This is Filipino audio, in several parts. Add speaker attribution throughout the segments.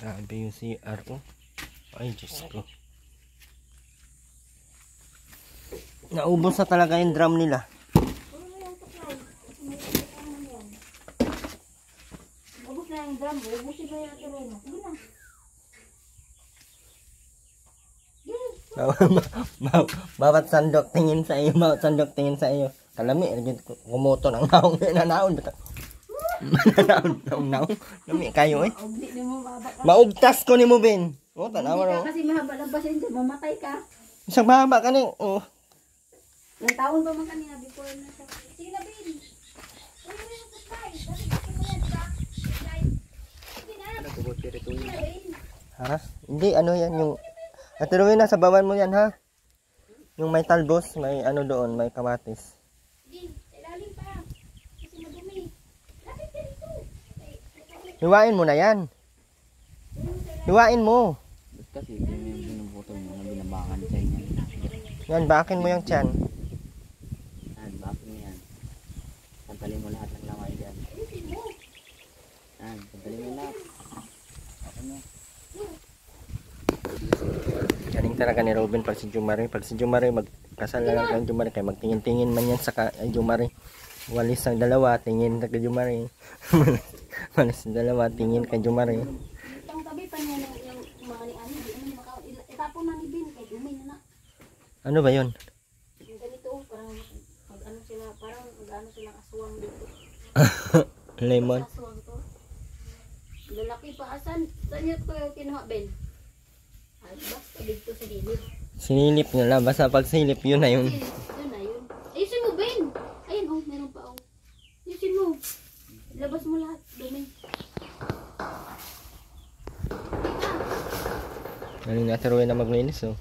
Speaker 1: Grabe yung CR ko. Ay, Diyos ko. Naubos na talaga yung drum nila.
Speaker 2: Ubus na yung drum. Ubusin ba yung tereno? Sige na.
Speaker 1: Bawat sandok tingin sa iyo, bawat sandok tingin sa iyo. Kalami, kumoto ng naong, nanaon. Naong. Lami kayo eh. Maugtas ko ni mo, Ben. O, tanawa ro.
Speaker 2: Kasi mahaba ng pasensya, mamatay ka.
Speaker 1: Isang mahaba ka ni. Oh.
Speaker 2: Ilang taon pa man kanina before na siya. Sige na, Ben.
Speaker 1: Ha? Hindi, ano yan, yung... Aturuin na, sabawan mo yan, ha? Yung may talbos, may ano doon, may kamatis. Hiwain mo na yan. Hiwain mo.
Speaker 3: Kasi hindi mo yung binubutol mo na binabangan sa inyo.
Speaker 1: Yan, bakin mo yung tiyan.
Speaker 3: Yan, bakin mo yan. Tanggalin mo lahat ng lamay dyan. Yan, tanggalin mo lahat. Bakin mo.
Speaker 1: Galing talaga ni Robin pag si Jumari. Pag si Jumari, magkasal na lang kay Jumari. Kaya magtingin-tingin man yan sa Jumari. Walis ang dalawa, tingin sa kay Jumari. Walis ang dalawa, tingin kay Jumari.
Speaker 2: Itong tabi pa niya yung mga ni-ani. Itapon na ni Ben. Kaya dumi na na.
Speaker 1: Ano ba yun?
Speaker 2: Yung ganito, parang mag-ano sila. Parang mag-ano silang aswang dito.
Speaker 1: Lemon.
Speaker 2: Aswang to. Lalaki pa. Saan niya ito yung kinuha, Ben? Ay, basta dito sa gilid.
Speaker 1: Sinilip nyo lang. Basta pag silip, yun na yun.
Speaker 2: Yun na yun. Ayusin mo, Ben! Ayun, oh, meron pa, oh. Ayusin mo. Labas mo lahat. Dumi.
Speaker 1: Galing na Ruin na maglinis, oh.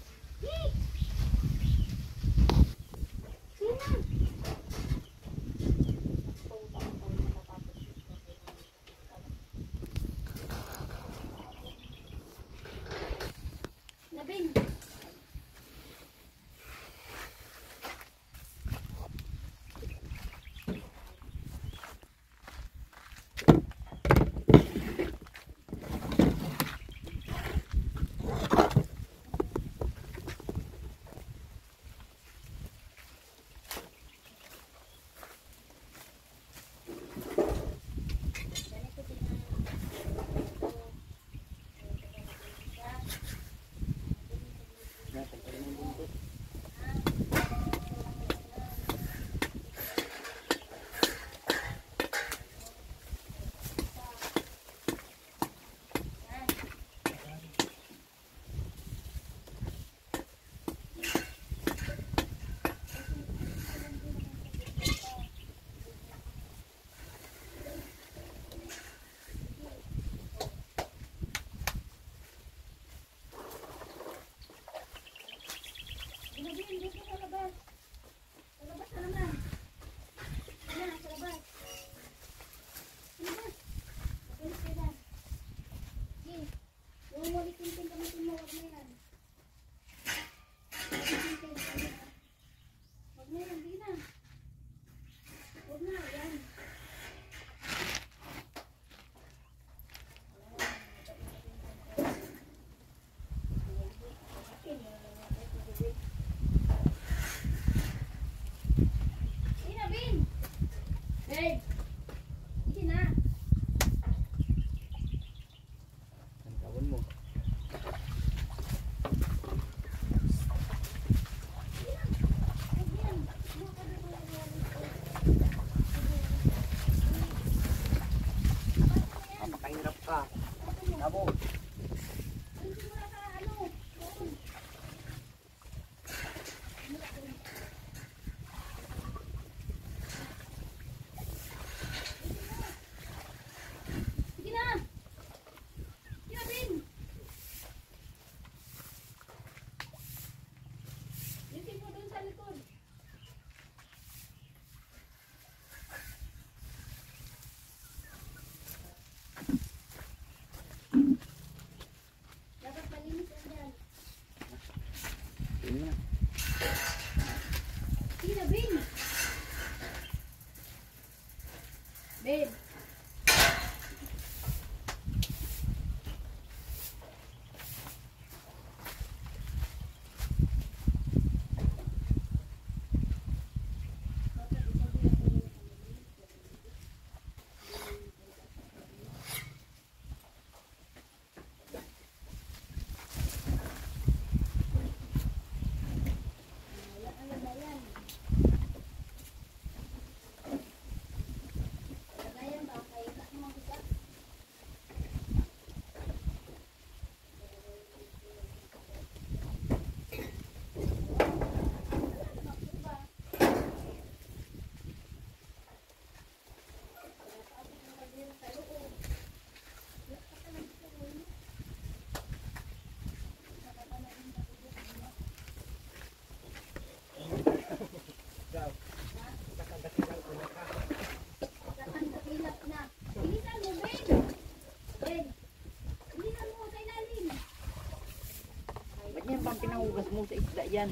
Speaker 3: Hugas mo sa isda yan.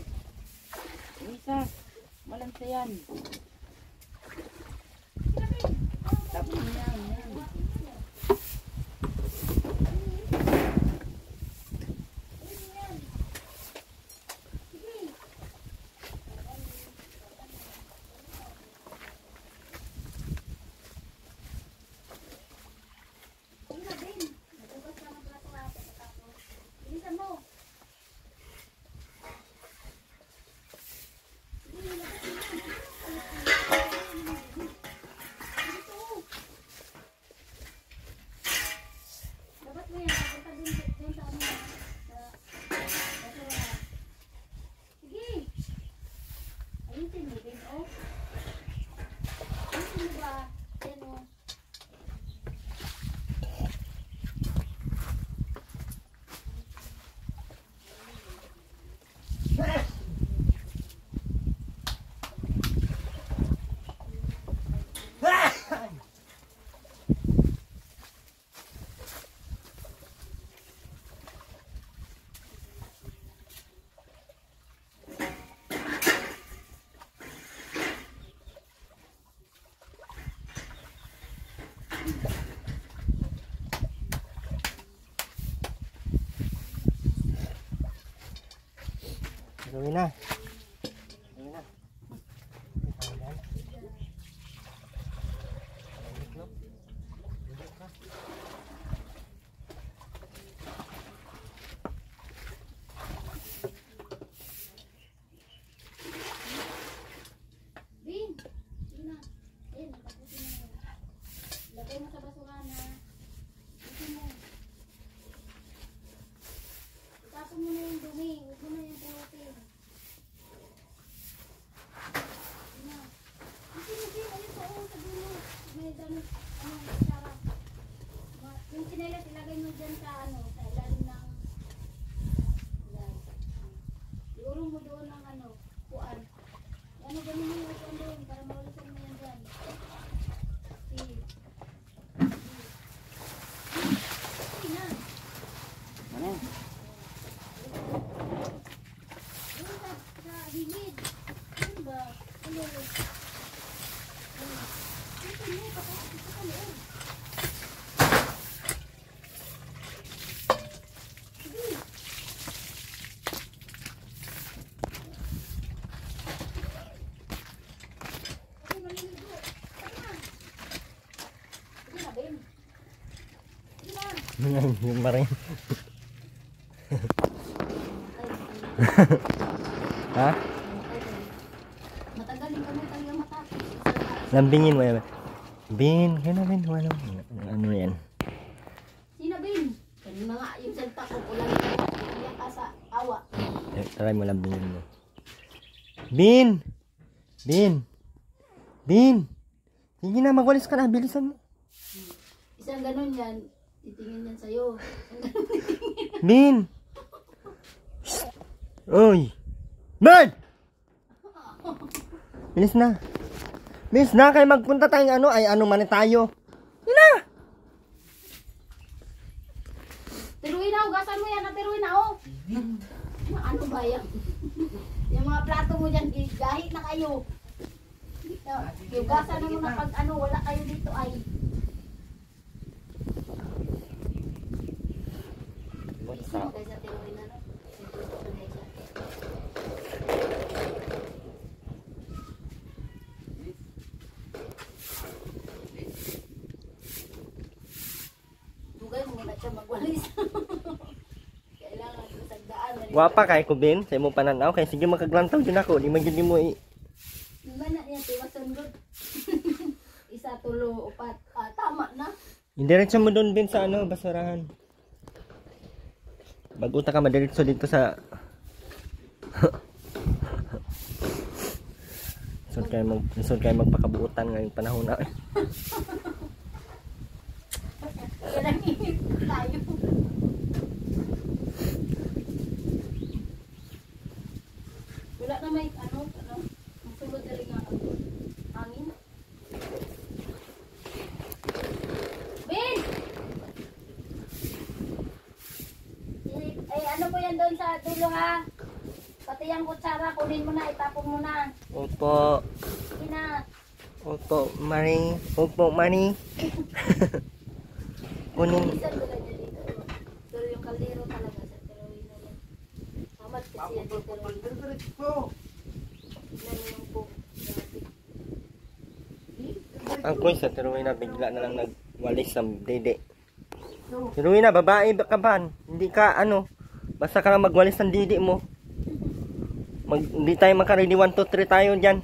Speaker 3: Yung isa. Malansa yan. Tapos mo yan.
Speaker 1: Gawin na. Gawin na.
Speaker 2: Bin, yun na. Ayun, tapusin mo. Lagay mo sa basurahan na. Tapusin mo. Tapon mo na yung dumi. Huwag mo na yung pulutin. Yun na. Ayun, ayun pa sa dulo. May damit, sarap. Yung sinelas, ilagay mo dyan sa sa ilalim ng siguro mo doon ng kuan. Ganun mo yung kuan doon para maulusan mo yan dyan. Na.
Speaker 3: Ano?
Speaker 2: Doon sa gilid. Doon ba? Ano? Dito mo, kapag ito ka loob. Sige. Ako maliligo. Tama. Sige na, Ben. Sige na.
Speaker 1: Yung marin. Ha?
Speaker 2: Matagaling kami tayo matapos.
Speaker 1: Lambingin mo yan. Bin, kaya na bin, wala. Ano yan?
Speaker 2: Sino, Ben? Kanina nga yung salta ko kulang iyak ka sa awa.
Speaker 1: Try mo lambingin mo. Bin! Bin! Bin! Sige na, magwalis ka na. Bilisan mo.
Speaker 2: Isang ganun yan, titingin yan sa'yo.
Speaker 1: Bin! Uy! Bin! Bilis na. Bilis na, kayo magpunta tayong ano man tayo. Hina!
Speaker 2: Tiruin na, ugasan mo yan, tiruin na, oh. Ano ba yan? Yung mga plato mo dyan, gahit na kayo. Ugasan mo na pag wala kayo dito ay. Isa mo guys, tiruin na, no? Dugay mo na siya magwalis. Kailangan ko sagdaan.
Speaker 1: Wapa kay ko, Bin. Sa imong pananaw. Kaya sige makaglantaw din ako. Di man mo
Speaker 2: Iba na yan, tiwasan good. Isa, tulo, upat. Tama na.
Speaker 1: indiretso mo doon, Bin, sa basurahan. Baguta ka madiretso dito sa Isod kayo magpakabuutan ngayong panahon na.
Speaker 2: Kailangan tayo. Wala na may magsulod na rin nga hangin. Ben! Ay, ano po yan doon sa dulo ha? Pati yung kutsara, kunin mo na, itapon mo na.
Speaker 1: Opo.
Speaker 2: Sige na.
Speaker 1: Opo, Mari. Opo, Mari. Kunin.
Speaker 2: Isa ko lang niya dito. Pero yung kaldero talaga sa teroy na lang. Amat kasi yan dito. Ilan yung po.
Speaker 1: Ang kuy sa Tiruina bigla na lang nagwalis ng dede. Tiruina, babae ka ba? Hindi ka ano. Basta ka lang magwalis ng dede mo. Hindi tayo makaredy 1, 2, 3 tayo dyan.